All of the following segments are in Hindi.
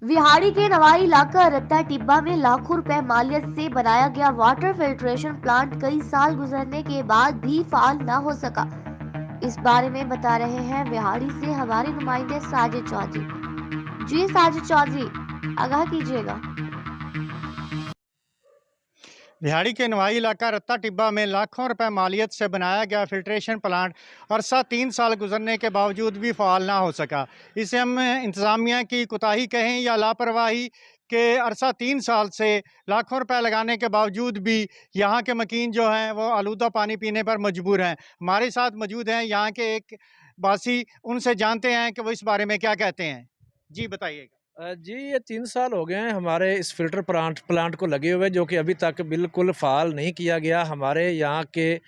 विहाड़ी के नवाई इलाका रत्ता टिब्बा में लाखों रुपए मालियत से बनाया गया वाटर फिल्ट्रेशन प्लांट कई साल गुजरने के बाद भी फाल न हो सका। इस बारे में बता रहे हैं विहाड़ी से हमारे नुमाइंदे साजिद चौधरी। जी साजिद चौधरी, आगाह कीजिएगा। बिहाड़ी के नवाई इलाका रत्ता टिब्बा में लाखों रुपए मालियत से बनाया गया फिल्ट्रेशन प्लांट अरसा 3 साल गुजरने के बावजूद भी फ़ाल ना हो सका। इसे हम इंतज़ामिया की कोताही कहें या लापरवाही के अरसा 3 साल से लाखों रुपए लगाने के बावजूद भी यहाँ के मकीन जो हैं वो आलूदा पानी पीने पर मजबूर हैं। हमारे साथ मौजूद हैं यहाँ के एक वासी, उनसे जानते हैं कि वो इस बारे में क्या कहते हैं। जी बताइएगा। जी, ये 3 साल हो गए हैं हमारे इस फ़िल्टर प्लांट प्लांट को लगे हुए, जो कि अभी तक बिल्कुल फ़ाल नहीं किया गया। हमारे यहाँ के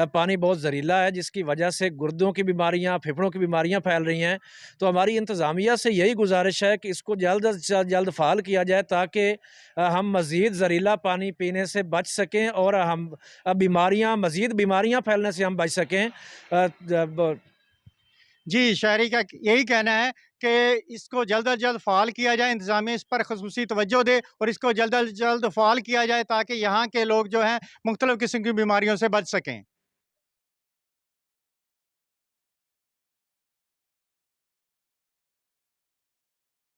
पानी बहुत ज़हरीला है, जिसकी वजह से गुर्दों की बीमारियाँ, फेफड़ों की बीमारियाँ फैल रही हैं। तो हमारी इंतज़ामिया से यही गुज़ारिश है कि इसको जल्द से जल्द फ़ाल किया जाए, ताकि हम मज़ीद ज़हरीला पानी पीने से बच सकें और हम बीमारियाँ, मज़ीद बीमारियाँ फैलने से हम बच सकें। जब जी, शहरी का यही कहना है कि इसको जल्द अज़ जल्द फ़ाल किया जाए, इंतज़ामिया इस पर ख़ुसूसी तवज्जो दे और इसको जल्द अज़ जल्द फ़ाल किया जाए ताकि यहाँ के लोग जो हैं मुख्तलिफ़ किस्म की बीमारियों से बच सकें।